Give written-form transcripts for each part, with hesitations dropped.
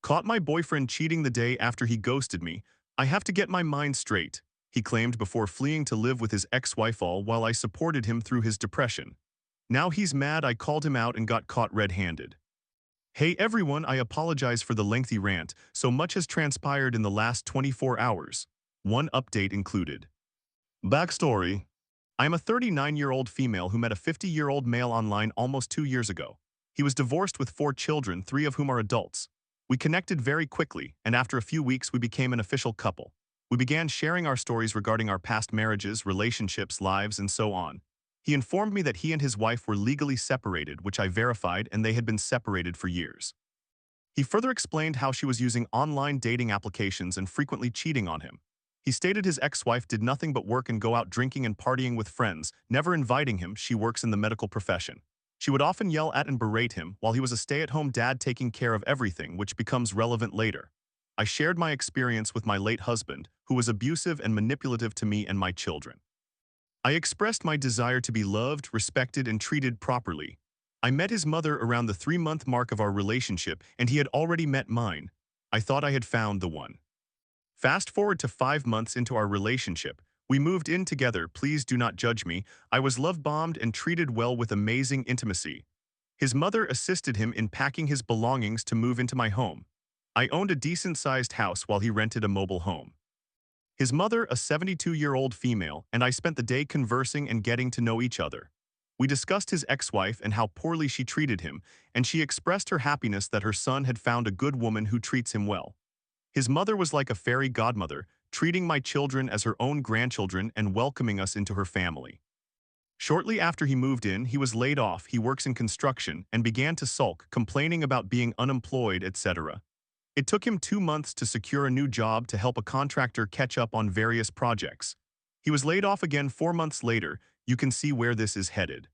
Caught my boyfriend cheating the day after he ghosted me. I have to get my mind straight, he claimed before fleeing to live with his ex-wife all while I supported him through his depression. Now he's mad I called him out and got caught red-handed. Hey everyone, I apologize for the lengthy rant, so much has transpired in the last 24 hours. One update included. Backstory. I am a 39-year-old female who met a 50-year-old male online almost 2 years ago. He was divorced with 4 children, 3 of whom are adults. We connected very quickly, and after a few weeks we became an official couple. We began sharing our stories regarding our past marriages, relationships, lives, and so on. He informed me that he and his wife were legally separated, which I verified, and they had been separated for years. He further explained how she was using online dating applications and frequently cheating on him. He stated his ex-wife did nothing but work and go out drinking and partying with friends, never inviting him. She works in the medical profession. She would often yell at and berate him while he was a stay-at-home dad taking care of everything, which becomes relevant later. I shared my experience with my late husband, who was abusive and manipulative to me and my children. I expressed my desire to be loved, respected, and treated properly. I met his mother around the 3-month mark of our relationship, and he had already met mine. I thought I had found the one. Fast forward to 5 months into our relationship. We moved in together. Please do not judge me. I was love-bombed and treated well with amazing intimacy. His mother assisted him in packing his belongings to move into my home. I owned a decent-sized house while he rented a mobile home. His mother, a 72-year-old female, and I spent the day conversing and getting to know each other. We discussed his ex-wife and how poorly she treated him, and she expressed her happiness that her son had found a good woman who treats him well. His mother was like a fairy godmother, treating my children as her own grandchildren and welcoming us into her family. Shortly after he moved in, he was laid off. He works in construction and began to sulk, complaining about being unemployed, etc. It took him 2 months to secure a new job to help a contractor catch up on various projects. He was laid off again 4 months later. You can see where this is headed.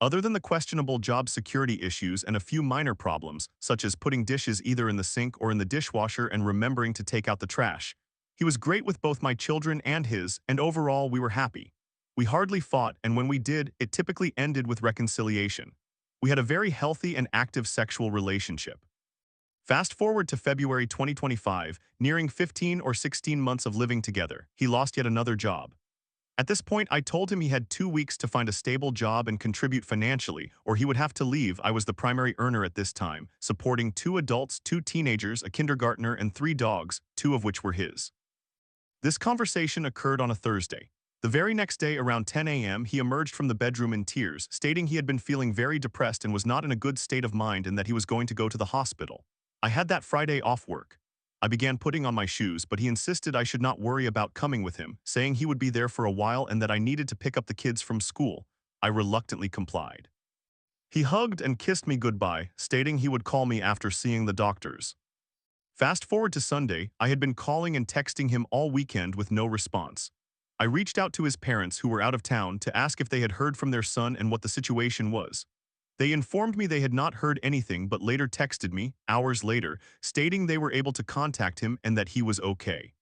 Other than the questionable job security issues and a few minor problems, such as putting dishes either in the sink or in the dishwasher and remembering to take out the trash, he was great with both my children and his, and overall we were happy. We hardly fought, and when we did, it typically ended with reconciliation. We had a very healthy and active sexual relationship. Fast forward to February 2025, nearing 15 or 16 months of living together, he lost yet another job. At this point, I told him he had 2 weeks to find a stable job and contribute financially, or he would have to leave. I was the primary earner at this time, supporting 2 adults, 2 teenagers, a kindergartner, and 3 dogs, 2 of which were his. This conversation occurred on a Thursday. The very next day, around 10 a.m., he emerged from the bedroom in tears, stating he had been feeling very depressed and was not in a good state of mind and that he was going to go to the hospital. I had that Friday off work. I began putting on my shoes, but he insisted I should not worry about coming with him, saying he would be there for a while and that I needed to pick up the kids from school. I reluctantly complied. He hugged and kissed me goodbye, stating he would call me after seeing the doctors. Fast forward to Sunday, I had been calling and texting him all weekend with no response. I reached out to his parents, who were out of town, to ask if they had heard from their son and what the situation was. They informed me they had not heard anything, but later texted me, hours later, stating they were able to contact him and that he was okay.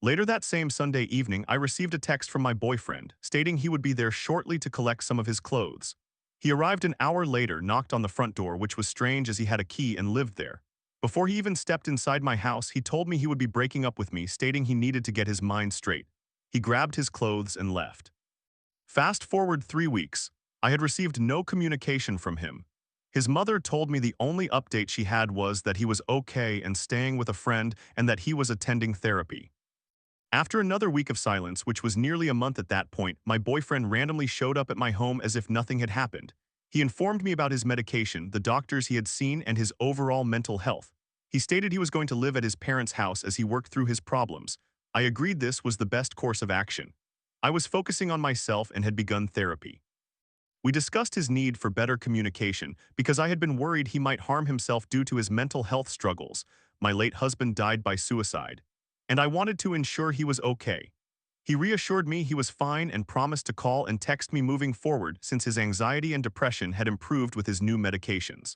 Later that same Sunday evening, I received a text from my boyfriend, stating he would be there shortly to collect some of his clothes. He arrived an hour later, knocked on the front door, which was strange as he had a key and lived there. Before he even stepped inside my house, he told me he would be breaking up with me, stating he needed to get his mind straight. He grabbed his clothes and left. Fast forward 3 weeks. I had received no communication from him. His mother told me the only update she had was that he was okay and staying with a friend and that he was attending therapy. After another week of silence, which was nearly a month at that point, my boyfriend randomly showed up at my home as if nothing had happened. He informed me about his medication, the doctors he had seen, and his overall mental health. He stated he was going to live at his parents' house as he worked through his problems. I agreed this was the best course of action. I was focusing on myself and had begun therapy. We discussed his need for better communication because I had been worried he might harm himself due to his mental health struggles. My late husband died by suicide, and I wanted to ensure he was okay. He reassured me he was fine and promised to call and text me moving forward since his anxiety and depression had improved with his new medications.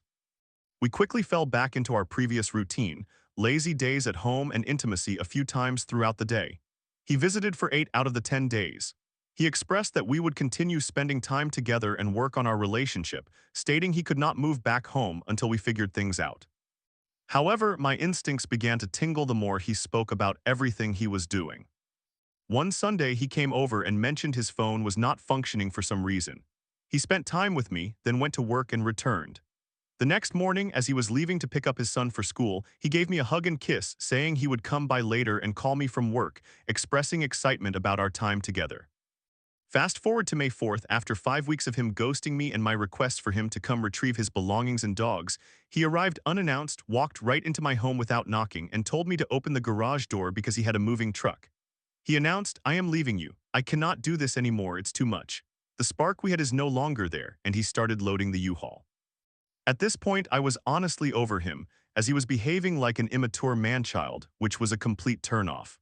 We quickly fell back into our previous routine, lazy days at home and intimacy a few times throughout the day. He visited for 8 out of the 10 days. He expressed that we would continue spending time together and work on our relationship, stating he could not move back home until we figured things out. However, my instincts began to tingle the more he spoke about everything he was doing. One Sunday, he came over and mentioned his phone was not functioning for some reason. He spent time with me, then went to work and returned. The next morning, as he was leaving to pick up his son for school, he gave me a hug and kiss, saying he would come by later and call me from work, expressing excitement about our time together. Fast forward to May 4th, after 5 weeks of him ghosting me and my requests for him to come retrieve his belongings and dogs, he arrived unannounced, walked right into my home without knocking, and told me to open the garage door because he had a moving truck. He announced, "I am leaving you. I cannot do this anymore, it's too much." The spark we had is no longer there, and he started loading the U-Haul. At this point, I was honestly over him, as he was behaving like an immature man-child, which was a complete turn-off.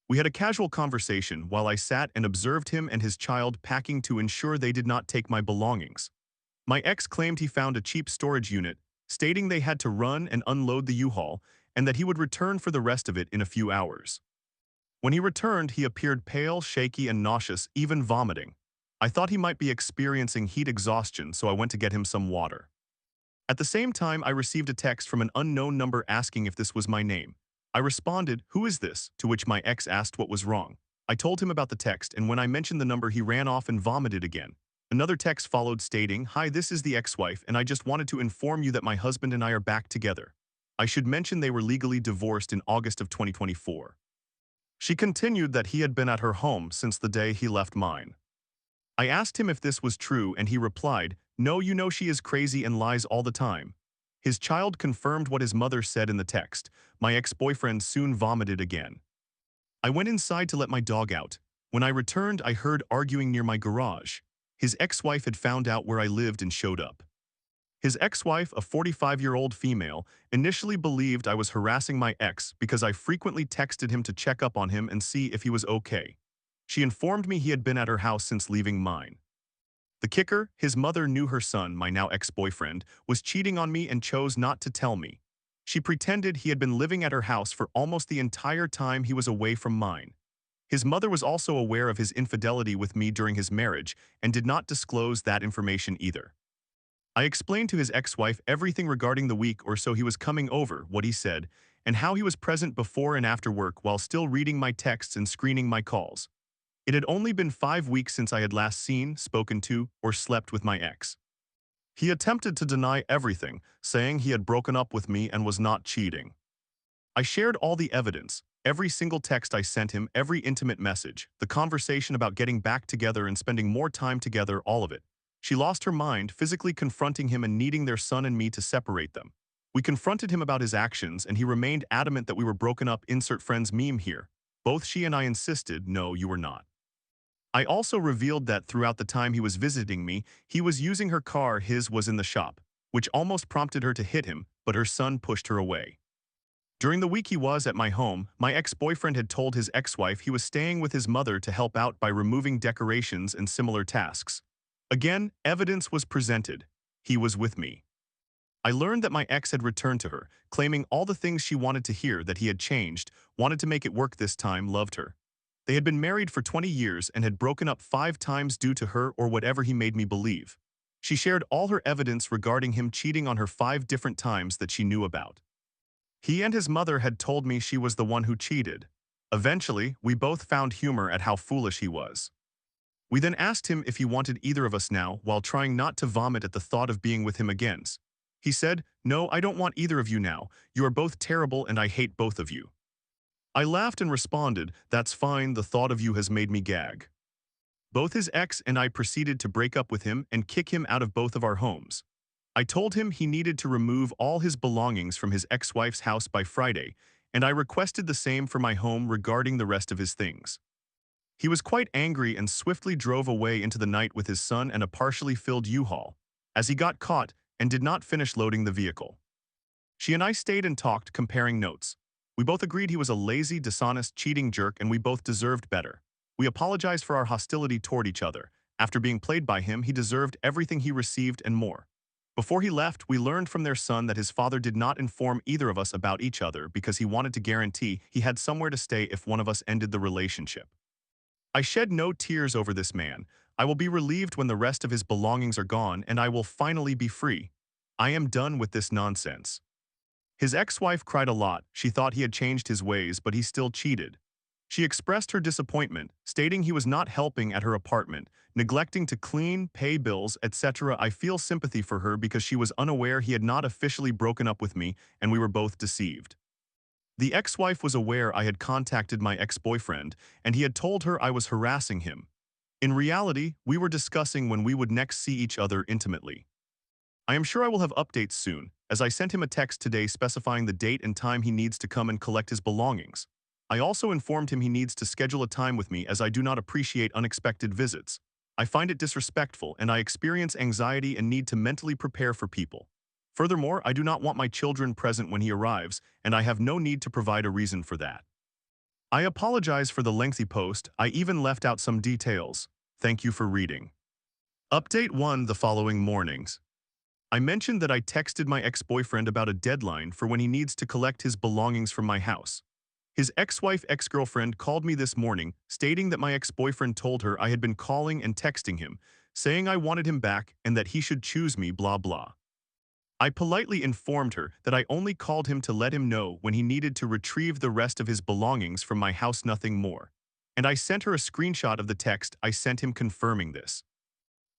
We had a casual conversation while I sat and observed him and his child packing to ensure they did not take my belongings. My ex claimed he found a cheap storage unit, stating they had to run and unload the U-Haul, and that he would return for the rest of it in a few hours. When he returned, he appeared pale, shaky, and nauseous, even vomiting. I thought he might be experiencing heat exhaustion, so I went to get him some water. At the same time, I received a text from an unknown number asking if this was my name. I responded, "Who is this?" To which my ex asked what was wrong. I told him about the text, and when I mentioned the number, he ran off and vomited again. Another text followed stating, "Hi, this is the ex-wife, and I just wanted to inform you that my husband and I are back together." I should mention they were legally divorced in August of 2024. She continued that he had been at her home since the day he left mine. I asked him if this was true, and he replied, "No, you know she is crazy and lies all the time." His child confirmed what his mother said in the text. My ex-boyfriend soon vomited again. I went inside to let my dog out. When I returned, I heard arguing near my garage. His ex-wife had found out where I lived and showed up. His ex-wife, a 45-year-old female, initially believed I was harassing my ex because I frequently texted him to check up on him and see if he was okay. She informed me he had been at her house since leaving mine. The kicker, his mother knew her son, my now ex-boyfriend, was cheating on me and chose not to tell me. She pretended he had been living at her house for almost the entire time he was away from mine. His mother was also aware of his infidelity with me during his marriage and did not disclose that information either. I explained to his ex-wife everything regarding the week or so he was coming over, what he said, and how he was present before and after work while still reading my texts and screening my calls. It had only been 5 weeks since I had last seen, spoken to, or slept with my ex. He attempted to deny everything, saying he had broken up with me and was not cheating. I shared all the evidence, every single text I sent him, every intimate message, the conversation about getting back together and spending more time together, all of it. She lost her mind, physically confronting him and needing their son and me to separate them. We confronted him about his actions, and he remained adamant that we were broken up. Insert friends meme here. Both she and I insisted, "No, you were not." I also revealed that throughout the time he was visiting me, he was using her car, his was in the shop, which almost prompted her to hit him, but her son pushed her away. During the week he was at my home, my ex-boyfriend had told his ex-wife he was staying with his mother to help out by removing decorations and similar tasks. Again, evidence was presented. He was with me. I learned that my ex had returned to her, claiming all the things she wanted to hear, that he had changed, wanted to make it work this time, loved her. They had been married for 20 years and had broken up 5 times due to her or whatever he made me believe. She shared all her evidence regarding him cheating on her 5 different times that she knew about. He and his mother had told me she was the one who cheated. Eventually, we both found humor at how foolish he was. We then asked him if he wanted either of us now, while trying not to vomit at the thought of being with him again. He said, "No, I don't want either of you now. You are both terrible and I hate both of you." I laughed and responded, "That's fine, the thought of you has made me gag." Both his ex and I proceeded to break up with him and kick him out of both of our homes. I told him he needed to remove all his belongings from his ex-wife's house by Friday, and I requested the same for my home regarding the rest of his things. He was quite angry and swiftly drove away into the night with his son and a partially filled U-Haul, as he got caught and did not finish loading the vehicle. She and I stayed and talked, comparing notes. We both agreed he was a lazy, dishonest, cheating jerk, and we both deserved better. We apologized for our hostility toward each other. After being played by him, he deserved everything he received and more. Before he left, we learned from their son that his father did not inform either of us about each other because he wanted to guarantee he had somewhere to stay if one of us ended the relationship. I shed no tears over this man. I will be relieved when the rest of his belongings are gone and I will finally be free. I am done with this nonsense. His ex-wife cried a lot. She thought he had changed his ways, but he still cheated. She expressed her disappointment, stating he was not helping at her apartment, neglecting to clean, pay bills, etc. I feel sympathy for her because she was unaware he had not officially broken up with me and we were both deceived. The ex-wife was aware I had contacted my ex-boyfriend and he had told her I was harassing him. In reality, we were discussing when we would next see each other intimately. I am sure I will have updates soon, as I sent him a text today specifying the date and time he needs to come and collect his belongings. I also informed him he needs to schedule a time with me as I do not appreciate unexpected visits. I find it disrespectful and I experience anxiety and need to mentally prepare for people. Furthermore, I do not want my children present when he arrives, and I have no need to provide a reason for that. I apologize for the lengthy post. I even left out some details. Thank you for reading. Update 1 the following mornings. I mentioned that I texted my ex-boyfriend about a deadline for when he needs to collect his belongings from my house. His ex-wife ex-girlfriend called me this morning, stating that my ex-boyfriend told her I had been calling and texting him, saying I wanted him back and that he should choose me blah blah. I politely informed her that I only called him to let him know when he needed to retrieve the rest of his belongings from my house, nothing more. And I sent her a screenshot of the text I sent him confirming this.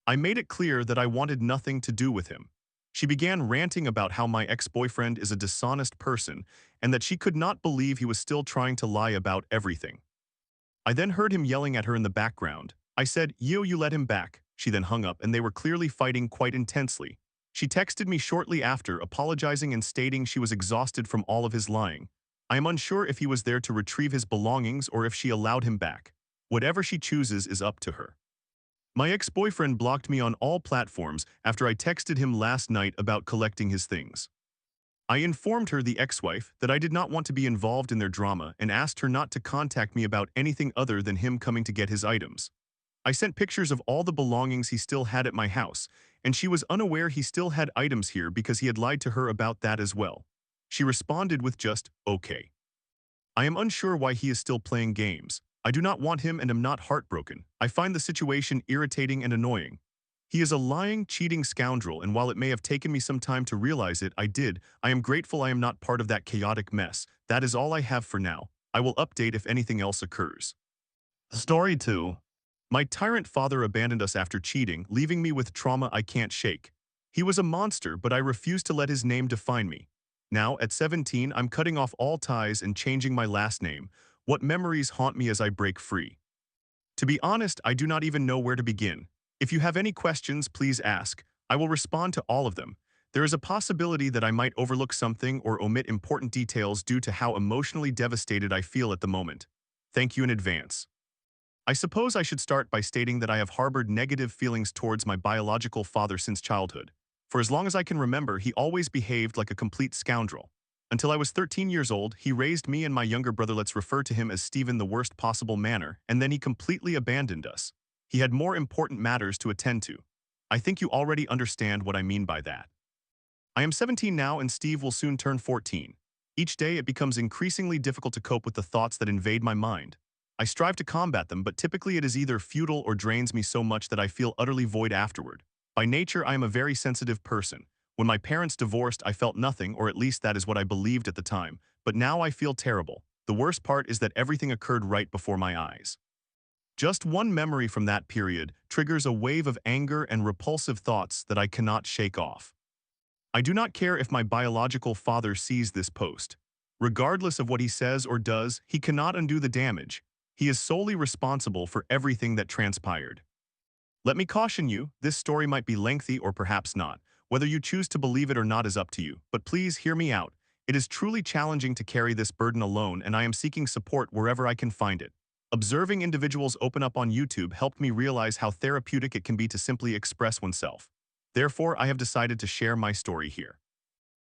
I made it clear that I wanted nothing to do with him. She began ranting about how my ex-boyfriend is a dishonest person and that she could not believe he was still trying to lie about everything. I then heard him yelling at her in the background. I said, "Yo, you let him back." She then hung up and they were clearly fighting quite intensely. She texted me shortly after, apologizing and stating she was exhausted from all of his lying. I am unsure if he was there to retrieve his belongings or if she allowed him back. Whatever she chooses is up to her. My ex-boyfriend blocked me on all platforms after I texted him last night about collecting his things. I informed her, the ex-wife, that I did not want to be involved in their drama and asked her not to contact me about anything other than him coming to get his items. I sent pictures of all the belongings he still had at my house, and she was unaware he still had items here because he had lied to her about that as well. She responded with just, "Okay." I am unsure why he is still playing games. I do not want him and am not heartbroken. I find the situation irritating and annoying. He is a lying, cheating scoundrel, and while it may have taken me some time to realize it, I did. I am grateful I am not part of that chaotic mess. That is all I have for now. I will update if anything else occurs. Story 2. My tyrant father abandoned us after cheating, leaving me with trauma I can't shake. He was a monster, but I refused to let his name define me. Now, at 17, I'm cutting off all ties and changing my last name. What memories haunt me as I break free? To be honest, I do not even know where to begin. If you have any questions, please ask. I will respond to all of them. There is a possibility that I might overlook something or omit important details due to how emotionally devastated I feel at the moment. Thank you in advance. I suppose I should start by stating that I have harbored negative feelings towards my biological father since childhood. For as long as I can remember, he always behaved like a complete scoundrel. Until I was 13 years old, he raised me and my younger brother, let's refer to him as Stephen, the worst possible manner, and then he completely abandoned us. He had more important matters to attend to. I think you already understand what I mean by that. I am 17 now and Steve will soon turn 14. Each day it becomes increasingly difficult to cope with the thoughts that invade my mind. I strive to combat them, but typically it is either futile or drains me so much that I feel utterly void afterward. By nature, I am a very sensitive person. When my parents divorced, I felt nothing, or at least that is what I believed at the time. But now I feel terrible. The worst part is that everything occurred right before my eyes. Just one memory from that period triggers a wave of anger and repulsive thoughts that I cannot shake off. I do not care if my biological father sees this post. Regardless of what he says or does, he cannot undo the damage. He is solely responsible for everything that transpired. Let me caution you, this story might be lengthy or perhaps not. Whether you choose to believe it or not is up to you, but please hear me out. It is truly challenging to carry this burden alone, and I am seeking support wherever I can find it. Observing individuals open up on YouTube helped me realize how therapeutic it can be to simply express oneself. Therefore, I have decided to share my story here.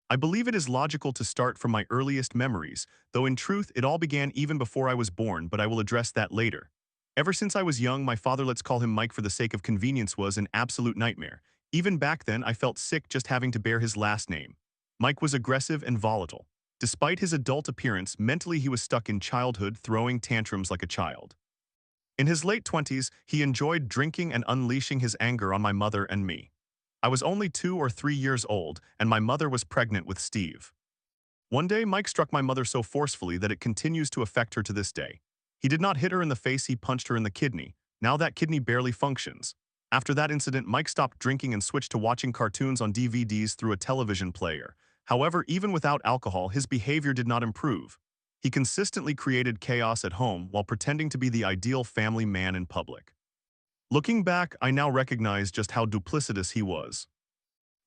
I believe it is logical to start from my earliest memories, though in truth it all began even before I was born, but I will address that later. Ever since I was young, my father, let's call him Mike for the sake of convenience, was an absolute nightmare. Even back then, I felt sick just having to bear his last name. Mike was aggressive and volatile. Despite his adult appearance, mentally he was stuck in childhood, throwing tantrums like a child. In his late 20s, he enjoyed drinking and unleashing his anger on my mother and me. I was only 2 or 3 years old, and my mother was pregnant with Steve. One day, Mike struck my mother so forcefully that it continues to affect her to this day. He did not hit her in the face, he punched her in the kidney. Now that kidney barely functions. After that incident, Mike stopped drinking and switched to watching cartoons on DVDs through a television player. However, even without alcohol, his behavior did not improve. He consistently created chaos at home while pretending to be the ideal family man in public. Looking back, I now recognize just how duplicitous he was.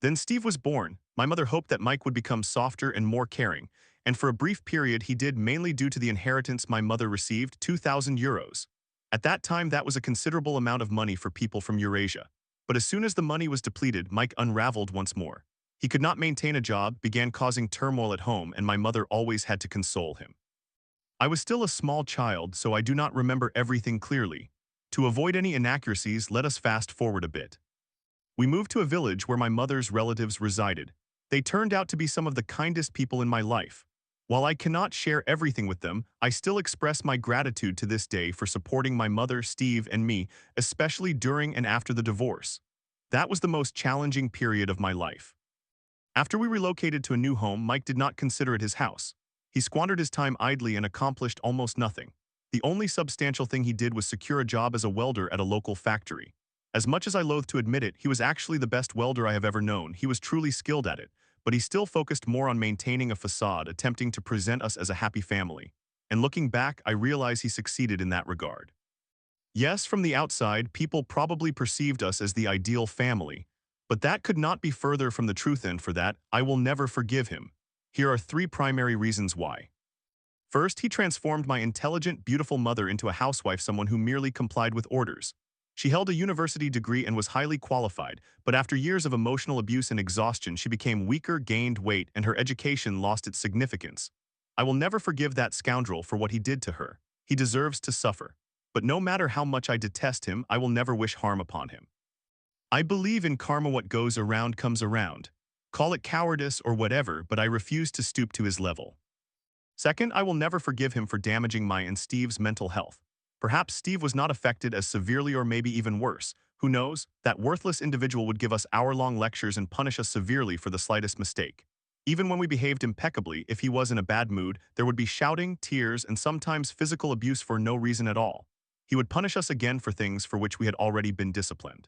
Then Steve was born. My mother hoped that Mike would become softer and more caring, and for a brief period he did, mainly due to the inheritance my mother received, 2,000 euros. At that time, that was a considerable amount of money for people from Eurasia. But as soon as the money was depleted, Mike unraveled once more. He could not maintain a job, began causing turmoil at home, and my mother always had to console him. I was still a small child, so I do not remember everything clearly. To avoid any inaccuracies, let us fast forward a bit. We moved to a village where my mother's relatives resided. They turned out to be some of the kindest people in my life. While I cannot share everything with them, I still express my gratitude to this day for supporting my mother, Steve, and me, especially during and after the divorce. That was the most challenging period of my life. After we relocated to a new home, Mike did not consider it his house. He squandered his time idly and accomplished almost nothing. The only substantial thing he did was secure a job as a welder at a local factory. As much as I loathe to admit it, he was actually the best welder I have ever known. He was truly skilled at it, but he still focused more on maintaining a facade, attempting to present us as a happy family. And looking back, I realize he succeeded in that regard. Yes, from the outside, people probably perceived us as the ideal family, but that could not be further from the truth, and for that, I will never forgive him. Here are three primary reasons why. First, he transformed my intelligent, beautiful mother into a housewife, someone who merely complied with orders. She held a university degree and was highly qualified, but after years of emotional abuse and exhaustion, she became weaker, gained weight, and her education lost its significance. I will never forgive that scoundrel for what he did to her. He deserves to suffer. But no matter how much I detest him, I will never wish harm upon him. I believe in karma, what goes around comes around. Call it cowardice or whatever, but I refuse to stoop to his level. Second, I will never forgive him for damaging my and Steve's mental health. Perhaps Steve was not affected as severely, or maybe even worse. Who knows? That worthless individual would give us hour-long lectures and punish us severely for the slightest mistake. Even when we behaved impeccably, if he was in a bad mood, there would be shouting, tears, and sometimes physical abuse for no reason at all. He would punish us again for things for which we had already been disciplined.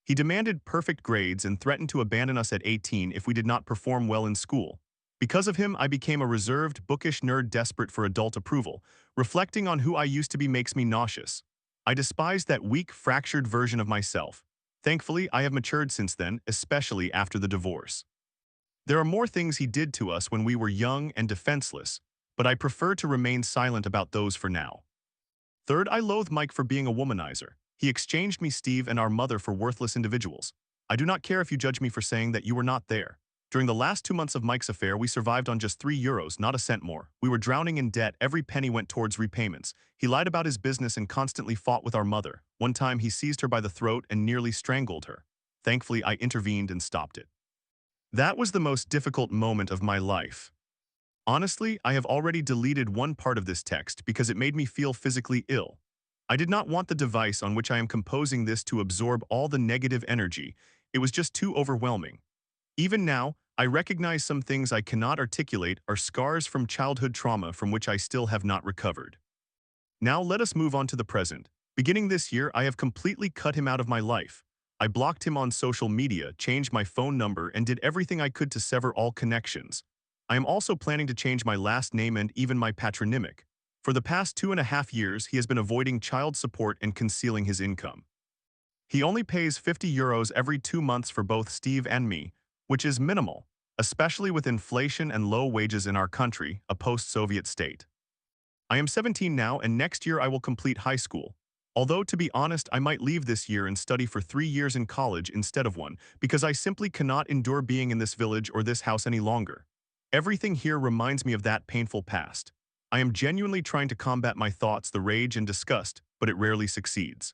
He demanded perfect grades and threatened to abandon us at 18 if we did not perform well in school. Because of him, I became a reserved, bookish nerd desperate for adult approval. Reflecting on who I used to be makes me nauseous. I despised that weak, fractured version of myself. Thankfully, I have matured since then, especially after the divorce. There are more things he did to us when we were young and defenseless, but I prefer to remain silent about those for now. Third, I loathe Mike for being a womanizer. He exchanged me, Steve, and our mother for worthless individuals. I do not care if you judge me for saying that you were not there. During the last 2 months of Mike's affair, we survived on just €3, not a cent more. We were drowning in debt, every penny went towards repayments. He lied about his business and constantly fought with our mother. One time he seized her by the throat and nearly strangled her. Thankfully, I intervened and stopped it. That was the most difficult moment of my life. Honestly, I have already deleted one part of this text because it made me feel physically ill. I did not want the device on which I am composing this to absorb all the negative energy. It was just too overwhelming. Even now, I recognize some things I cannot articulate are scars from childhood trauma from which I still have not recovered. Now let us move on to the present. Beginning this year, I have completely cut him out of my life. I blocked him on social media, changed my phone number, and did everything I could to sever all connections. I am also planning to change my last name and even my patronymic. For the past 2.5 years, he has been avoiding child support and concealing his income. He only pays €50 every 2 months for both Steve and me, which is minimal, especially with inflation and low wages in our country, a post-Soviet state. I am 17 now, and next year I will complete high school. Although, to be honest, I might leave this year and study for 3 years in college instead of one, because I simply cannot endure being in this village or this house any longer. Everything here reminds me of that painful past. I am genuinely trying to combat my thoughts, the rage and disgust, but it rarely succeeds.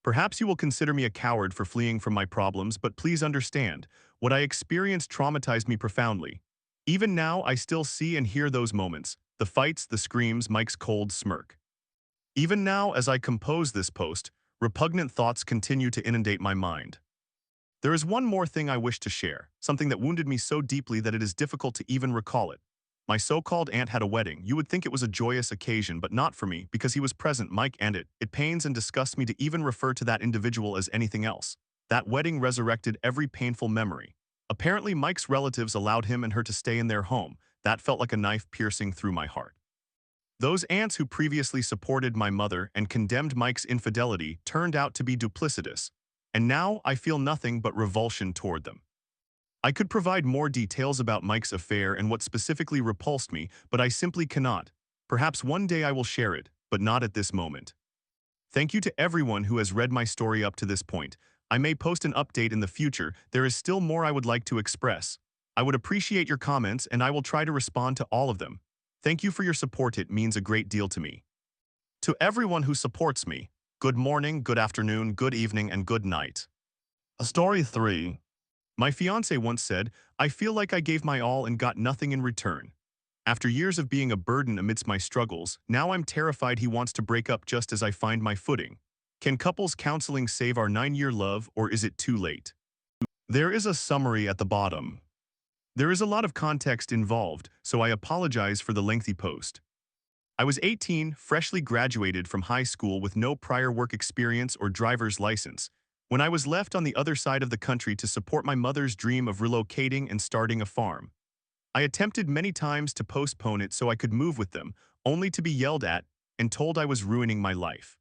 Perhaps you will consider me a coward for fleeing from my problems, but please understand, what I experienced traumatized me profoundly. Even now, I still see and hear those moments, the fights, the screams, Mike's cold smirk. Even now, as I compose this post, repugnant thoughts continue to inundate my mind. There is one more thing I wish to share, something that wounded me so deeply that it is difficult to even recall it. My so-called aunt had a wedding. You would think it was a joyous occasion, but not for me, because he was present, Mike, and it pains and disgusts me to even refer to that individual as anything else. That wedding resurrected every painful memory. Apparently, Mike's relatives allowed him and her to stay in their home. That felt like a knife piercing through my heart. Those aunts who previously supported my mother and condemned Mike's infidelity turned out to be duplicitous, and now I feel nothing but revulsion toward them. I could provide more details about Mike's affair and what specifically repulsed me, but I simply cannot. Perhaps one day I will share it, but not at this moment. Thank you to everyone who has read my story up to this point. I may post an update in the future. There is still more I would like to express. I would appreciate your comments and I will try to respond to all of them. Thank you for your support. It means a great deal to me. To everyone who supports me, good morning, good afternoon, good evening, and good night. Story 3. My fiancé once said, I feel like I gave my all and got nothing in return. After years of being a burden amidst my struggles, now I'm terrified he wants to break up just as I find my footing. Can couples counseling save our 9-year love, or is it too late? There is a summary at the bottom. There is a lot of context involved, so I apologize for the lengthy post. I was 18, freshly graduated from high school with no prior work experience or driver's license, when I was left on the other side of the country to support my mother's dream of relocating and starting a farm. I attempted many times to postpone it so I could move with them, only to be yelled at and told I was ruining my life.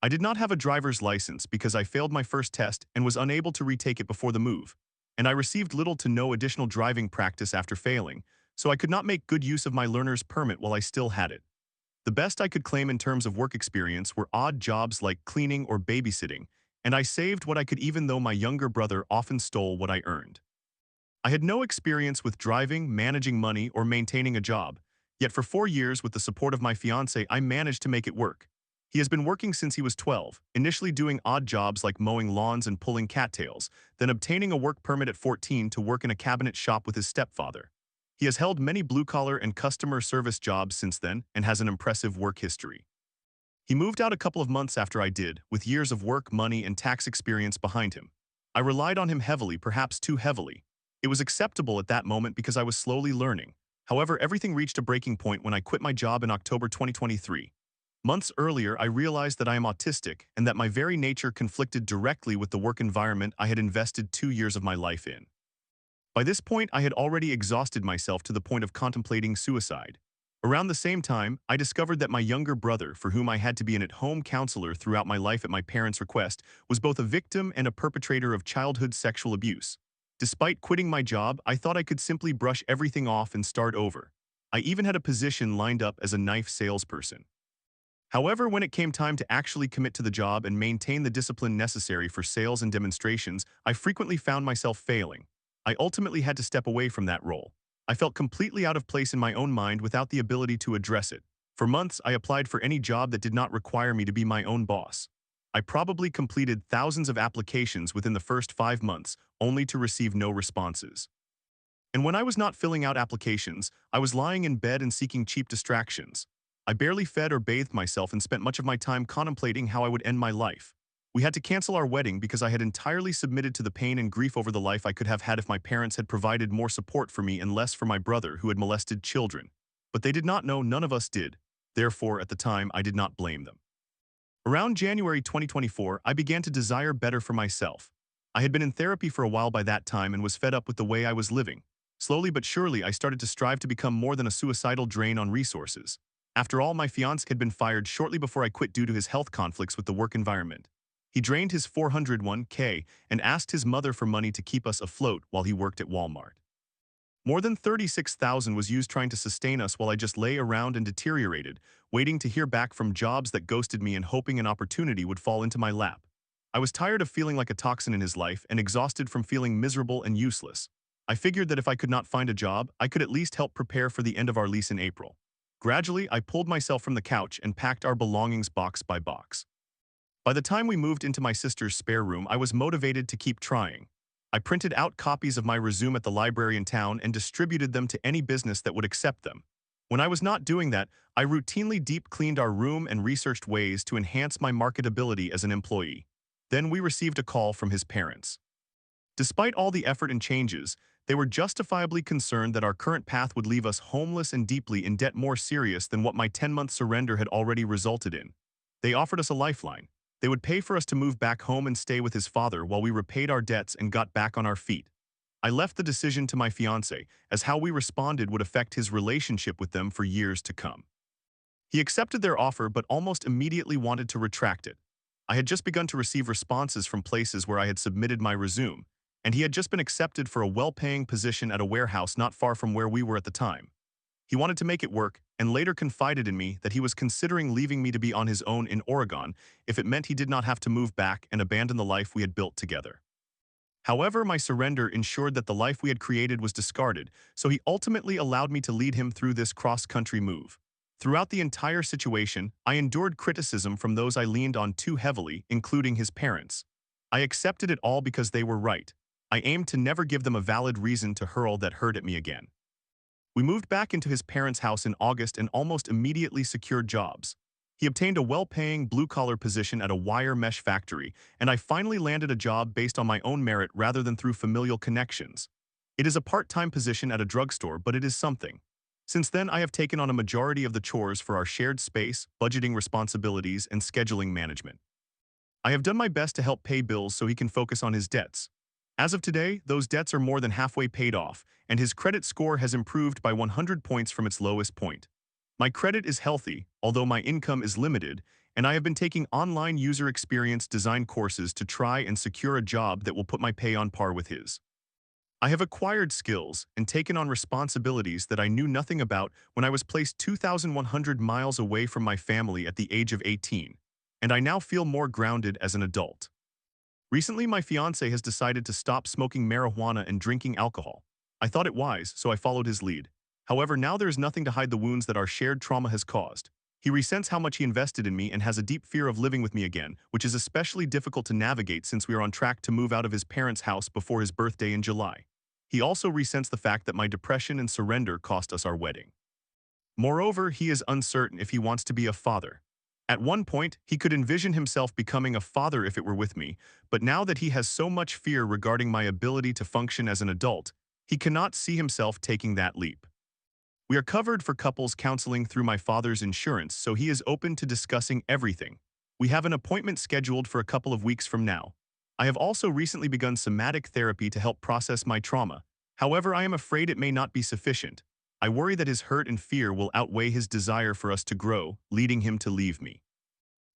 I did not have a driver's license because I failed my first test and was unable to retake it before the move, and I received little to no additional driving practice after failing, so I could not make good use of my learner's permit while I still had it. The best I could claim in terms of work experience were odd jobs like cleaning or babysitting, and I saved what I could even though my younger brother often stole what I earned. I had no experience with driving, managing money, or maintaining a job, yet for 4 years with the support of my fiancé I managed to make it work. He has been working since he was 12, initially doing odd jobs like mowing lawns and pulling cattails, then obtaining a work permit at 14 to work in a cabinet shop with his stepfather. He has held many blue-collar and customer service jobs since then and has an impressive work history. He moved out a couple of months after I did, with years of work, money, and tax experience behind him. I relied on him heavily, perhaps too heavily. It was acceptable at that moment because I was slowly learning. However, everything reached a breaking point when I quit my job in October 2023. Months earlier, I realized that I am autistic and that my very nature conflicted directly with the work environment I had invested 2 years of my life in. By this point, I had already exhausted myself to the point of contemplating suicide. Around the same time, I discovered that my younger brother, for whom I had to be an at-home counselor throughout my life at my parents' request, was both a victim and a perpetrator of childhood sexual abuse. Despite quitting my job, I thought I could simply brush everything off and start over. I even had a position lined up as a knife salesperson. However, when it came time to actually commit to the job and maintain the discipline necessary for sales and demonstrations, I frequently found myself failing. I ultimately had to step away from that role. I felt completely out of place in my own mind without the ability to address it. For months, I applied for any job that did not require me to be my own boss. I probably completed thousands of applications within the first 5 months, only to receive no responses. And when I was not filling out applications, I was lying in bed and seeking cheap distractions. I barely fed or bathed myself and spent much of my time contemplating how I would end my life. We had to cancel our wedding because I had entirely submitted to the pain and grief over the life I could have had if my parents had provided more support for me and less for my brother who had molested children. But they did not know, none of us did. Therefore, at the time, I did not blame them. Around January 2024, I began to desire better for myself. I had been in therapy for a while by that time and was fed up with the way I was living. Slowly but surely, I started to strive to become more than a suicidal drain on resources. After all, my fiancé had been fired shortly before I quit due to his health conflicts with the work environment. He drained his 401k and asked his mother for money to keep us afloat while he worked at Walmart. More than $36,000 was used trying to sustain us while I just lay around and deteriorated, waiting to hear back from jobs that ghosted me and hoping an opportunity would fall into my lap. I was tired of feeling like a toxin in his life and exhausted from feeling miserable and useless. I figured that if I could not find a job, I could at least help prepare for the end of our lease in April. Gradually, I pulled myself from the couch and packed our belongings box by box. By the time we moved into my sister's spare room, I was motivated to keep trying. I printed out copies of my resume at the library in town and distributed them to any business that would accept them. When I was not doing that, I routinely deep cleaned our room and researched ways to enhance my marketability as an employee. Then we received a call from his parents. Despite all the effort and changes, They were justifiably concerned that our current path would leave us homeless and deeply in debt more serious than what my 10-month surrender had already resulted in. They offered us a lifeline. They would pay for us to move back home and stay with his father while we repaid our debts and got back on our feet. I left the decision to my fiancé, as how we responded would affect his relationship with them for years to come. He accepted their offer but almost immediately wanted to retract it. I had just begun to receive responses from places where I had submitted my resume, and he had just been accepted for a well-paying position at a warehouse not far from where we were at the time. He wanted to make it work and later confided in me that he was considering leaving me to be on his own in Oregon if it meant he did not have to move back and abandon the life we had built together. However, my surrender ensured that the life we had created was discarded, so he ultimately allowed me to lead him through this cross-country move. Throughout the entire situation, I endured criticism from those I leaned on too heavily, including his parents. I accepted it all because they were right. I aimed to never give them a valid reason to hurl that hurt at me again. We moved back into his parents' house in August and almost immediately secured jobs. He obtained a well-paying blue-collar position at a wire mesh factory, and I finally landed a job based on my own merit rather than through familial connections. It is a part-time position at a drugstore, but it is something. Since then, I have taken on a majority of the chores for our shared space, budgeting responsibilities, and scheduling management. I have done my best to help pay bills so he can focus on his debts. As of today, those debts are more than halfway paid off, and his credit score has improved by 100 points from its lowest point. My credit is healthy, although my income is limited, and I have been taking online user experience design courses to try and secure a job that will put my pay on par with his. I have acquired skills and taken on responsibilities that I knew nothing about when I was placed 2,100 miles away from my family at the age of 18, and I now feel more grounded as an adult. Recently, my fiancé has decided to stop smoking marijuana and drinking alcohol. I thought it wise, so I followed his lead. However, now there is nothing to hide the wounds that our shared trauma has caused. He resents how much he invested in me and has a deep fear of living with me again, which is especially difficult to navigate since we are on track to move out of his parents' house before his birthday in July. He also resents the fact that my depression and surrender cost us our wedding. Moreover, he is uncertain if he wants to be a father. At one point, he could envision himself becoming a father if it were with me, but now that he has so much fear regarding my ability to function as an adult, he cannot see himself taking that leap. We are covered for couples counseling through my father's insurance, so he is open to discussing everything. We have an appointment scheduled for a couple of weeks from now. I have also recently begun somatic therapy to help process my trauma. However, I am afraid it may not be sufficient. I worry that his hurt and fear will outweigh his desire for us to grow, leading him to leave me.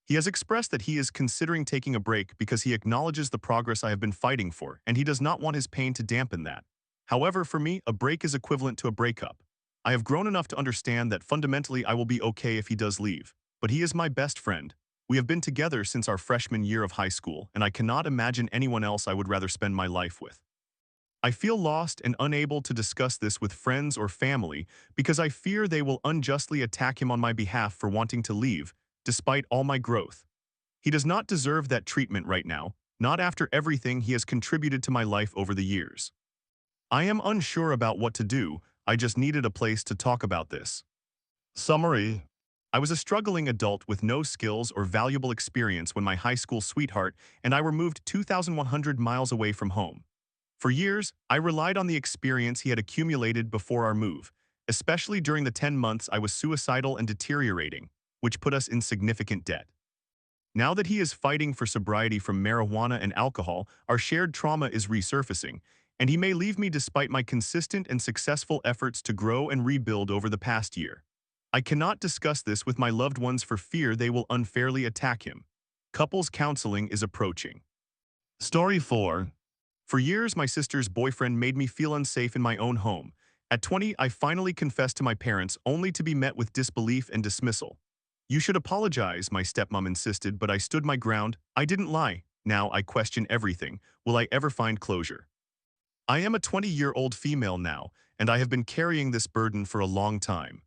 He has expressed that he is considering taking a break because he acknowledges the progress I have been fighting for, and he does not want his pain to dampen that. However, for me, a break is equivalent to a breakup. I have grown enough to understand that fundamentally I will be okay if he does leave, but he is my best friend. We have been together since our freshman year of high school, and I cannot imagine anyone else I would rather spend my life with. I feel lost and unable to discuss this with friends or family because I fear they will unjustly attack him on my behalf for wanting to leave, despite all my growth. He does not deserve that treatment right now, not after everything he has contributed to my life over the years. I am unsure about what to do. I just needed a place to talk about this. Summary. I was a struggling adult with no skills or valuable experience when my high school sweetheart and I were moved 2,100 miles away from home. For years, I relied on the experience he had accumulated before our move, especially during the 10 months I was suicidal and deteriorating, which put us in significant debt. Now that he is fighting for sobriety from marijuana and alcohol, our shared trauma is resurfacing, and he may leave me despite my consistent and successful efforts to grow and rebuild over the past year. I cannot discuss this with my loved ones for fear they will unfairly attack him. Couples counseling is approaching. Story 4. For years, my sister's boyfriend made me feel unsafe in my own home. At 20, I finally confessed to my parents, only to be met with disbelief and dismissal. "You should apologize," my stepmom insisted, but I stood my ground. I didn't lie. Now I question everything. Will I ever find closure? I am a 20-year-old female now, and I have been carrying this burden for a long time.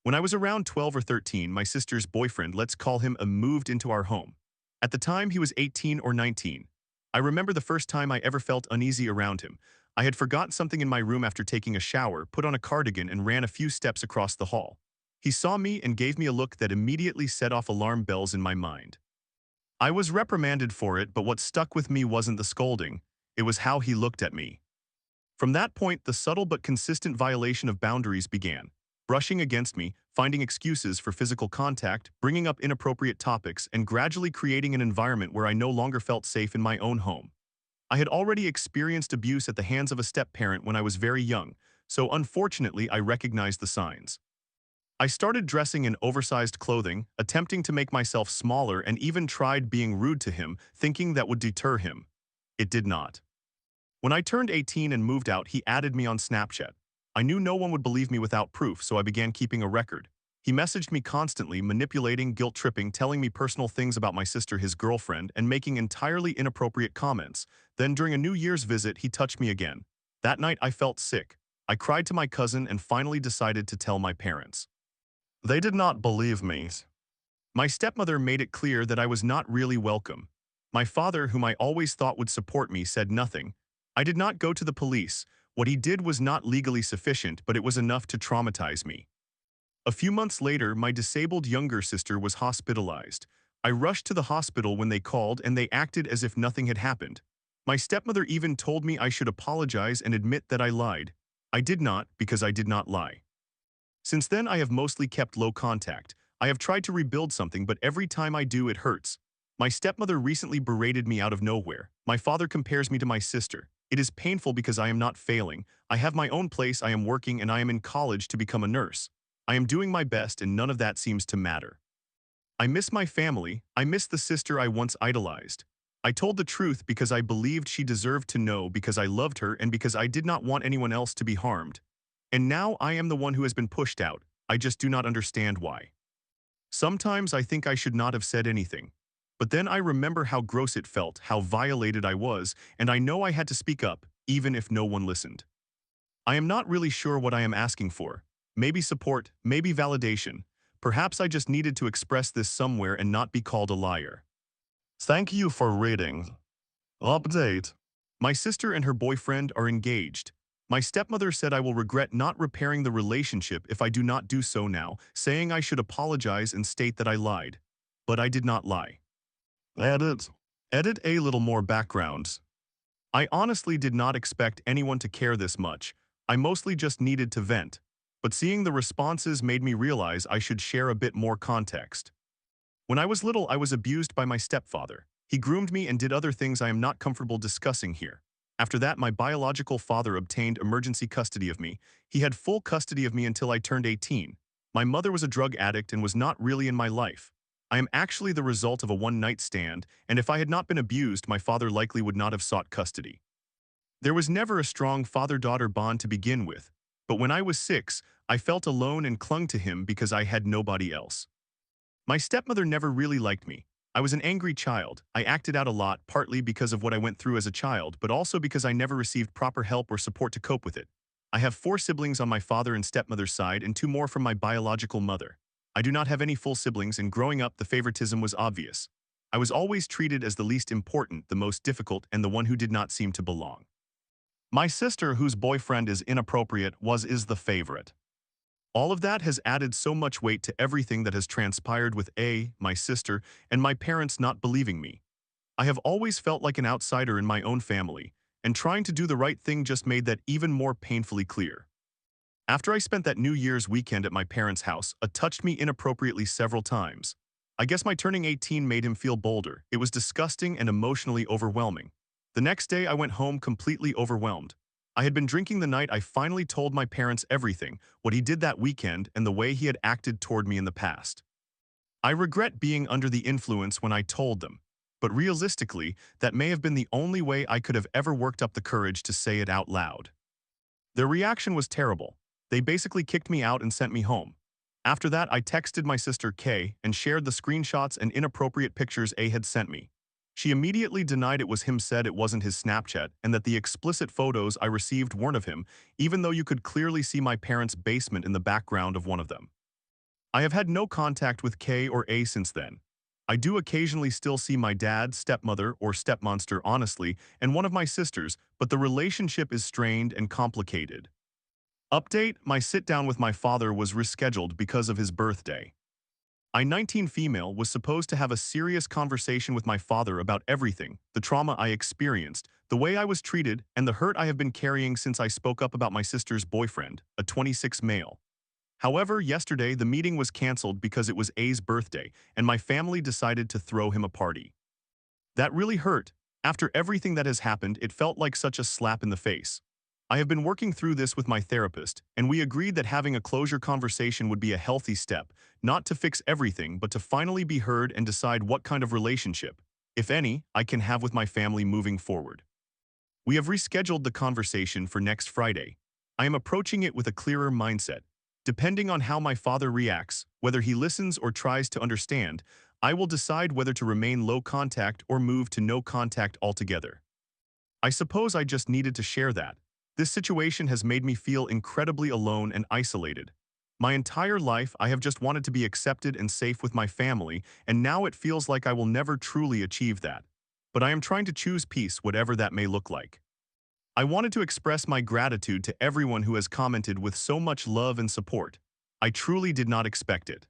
When I was around 12 or 13, my sister's boyfriend, let's call him, moved into our home. At the time, he was 18 or 19. I remember the first time I ever felt uneasy around him. I had forgotten something in my room after taking a shower, put on a cardigan, and ran a few steps across the hall. He saw me and gave me a look that immediately set off alarm bells in my mind. I was reprimanded for it, but what stuck with me wasn't the scolding. It was how he looked at me. From that point, the subtle but consistent violation of boundaries began. Brushing against me, finding excuses for physical contact, bringing up inappropriate topics, and gradually creating an environment where I no longer felt safe in my own home. I had already experienced abuse at the hands of a step-parent when I was very young, so unfortunately I recognized the signs. I started dressing in oversized clothing, attempting to make myself smaller, and even tried being rude to him, thinking that would deter him. It did not. When I turned 18 and moved out, he added me on Snapchat. I knew no one would believe me without proof, so I began keeping a record. He messaged me constantly, manipulating, guilt-tripping, telling me personal things about my sister, his girlfriend, and making entirely inappropriate comments. Then during a New Year's visit, he touched me again. That night, I felt sick. I cried to my cousin and finally decided to tell my parents. They did not believe me. My stepmother made it clear that I was not really welcome. My father, whom I always thought would support me, said nothing. I did not go to the police. What he did was not legally sufficient, but it was enough to traumatize me. A few months later, my disabled younger sister was hospitalized. I rushed to the hospital when they called, and they acted as if nothing had happened. My stepmother even told me I should apologize and admit that I lied. I did not, because I did not lie. Since then, I have mostly kept low contact. I have tried to rebuild something, but every time I do, it hurts. My stepmother recently berated me out of nowhere. My father compares me to my sister. It is painful because I am not failing. I have my own place, I am working, and I am in college to become a nurse. I am doing my best, and none of that seems to matter. I miss my family. I miss the sister I once idolized. I told the truth because I believed she deserved to know, because I loved her, and because I did not want anyone else to be harmed. And now I am the one who has been pushed out. I just do not understand why. Sometimes I think I should not have said anything. But then I remember how gross it felt, how violated I was, and I know I had to speak up, even if no one listened. I am not really sure what I am asking for. Maybe support, maybe validation. Perhaps I just needed to express this somewhere and not be called a liar. Thank you for reading. Update. My sister and her boyfriend are engaged. My stepmother said I will regret not repairing the relationship if I do not do so now, saying I should apologize and state that I lied. But I did not lie. Edit. Edit a little more background. I honestly did not expect anyone to care this much. I mostly just needed to vent. But seeing the responses made me realize I should share a bit more context. When I was little, I was abused by my stepfather. He groomed me and did other things I am not comfortable discussing here. After that, my biological father obtained emergency custody of me. He had full custody of me until I turned 18. My mother was a drug addict and was not really in my life. I am actually the result of a one-night stand, and if I had not been abused, my father likely would not have sought custody. There was never a strong father-daughter bond to begin with, but when I was 6, I felt alone and clung to him because I had nobody else. My stepmother never really liked me. I was an angry child. I acted out a lot, partly because of what I went through as a child, but also because I never received proper help or support to cope with it. I have 4 siblings on my father and stepmother's side and 2 more from my biological mother. I do not have any full siblings, and growing up, the favoritism was obvious. I was always treated as the least important, the most difficult, and the one who did not seem to belong. My sister, whose boyfriend is inappropriate, is the favorite. All of that has added so much weight to everything that has transpired with my sister, and my parents not believing me. I have always felt like an outsider in my own family, and trying to do the right thing just made that even more painfully clear. After I spent that New Year's weekend at my parents' house, touched me inappropriately several times. I guess my turning 18 made him feel bolder. It was disgusting and emotionally overwhelming. The next day, I went home completely overwhelmed. I had been drinking the night I finally told my parents everything, what he did that weekend, and the way he had acted toward me in the past. I regret being under the influence when I told them, but realistically, that may have been the only way I could have ever worked up the courage to say it out loud. Their reaction was terrible. They basically kicked me out and sent me home. After that, I texted my sister Kay and shared the screenshots and inappropriate pictures A had sent me. She immediately denied it was him, said it wasn't his Snapchat, and that the explicit photos I received weren't of him, even though you could clearly see my parents' basement in the background of one of them. I have had no contact with Kay or A since then. I do occasionally still see my dad, stepmother, or stepmonster, honestly, and one of my sisters, but the relationship is strained and complicated. Update: my sit-down with my father was rescheduled because of his birthday. I 19 female was supposed to have a serious conversation with my father about everything, the trauma I experienced, the way I was treated, and the hurt I have been carrying since I spoke up about my sister's boyfriend, a 26 male. However, yesterday the meeting was cancelled because it was A's birthday, and my family decided to throw him a party. That really hurt. After everything that has happened, it felt like such a slap in the face. I have been working through this with my therapist, and we agreed that having a closure conversation would be a healthy step, not to fix everything but to finally be heard and decide what kind of relationship, if any, I can have with my family moving forward. We have rescheduled the conversation for next Friday. I am approaching it with a clearer mindset. Depending on how my father reacts, whether he listens or tries to understand, I will decide whether to remain low contact or move to no contact altogether. I suppose I just needed to share that. This situation has made me feel incredibly alone and isolated. My entire life, I have just wanted to be accepted and safe with my family, and now it feels like I will never truly achieve that. But I am trying to choose peace, whatever that may look like. I wanted to express my gratitude to everyone who has commented with so much love and support. I truly did not expect it.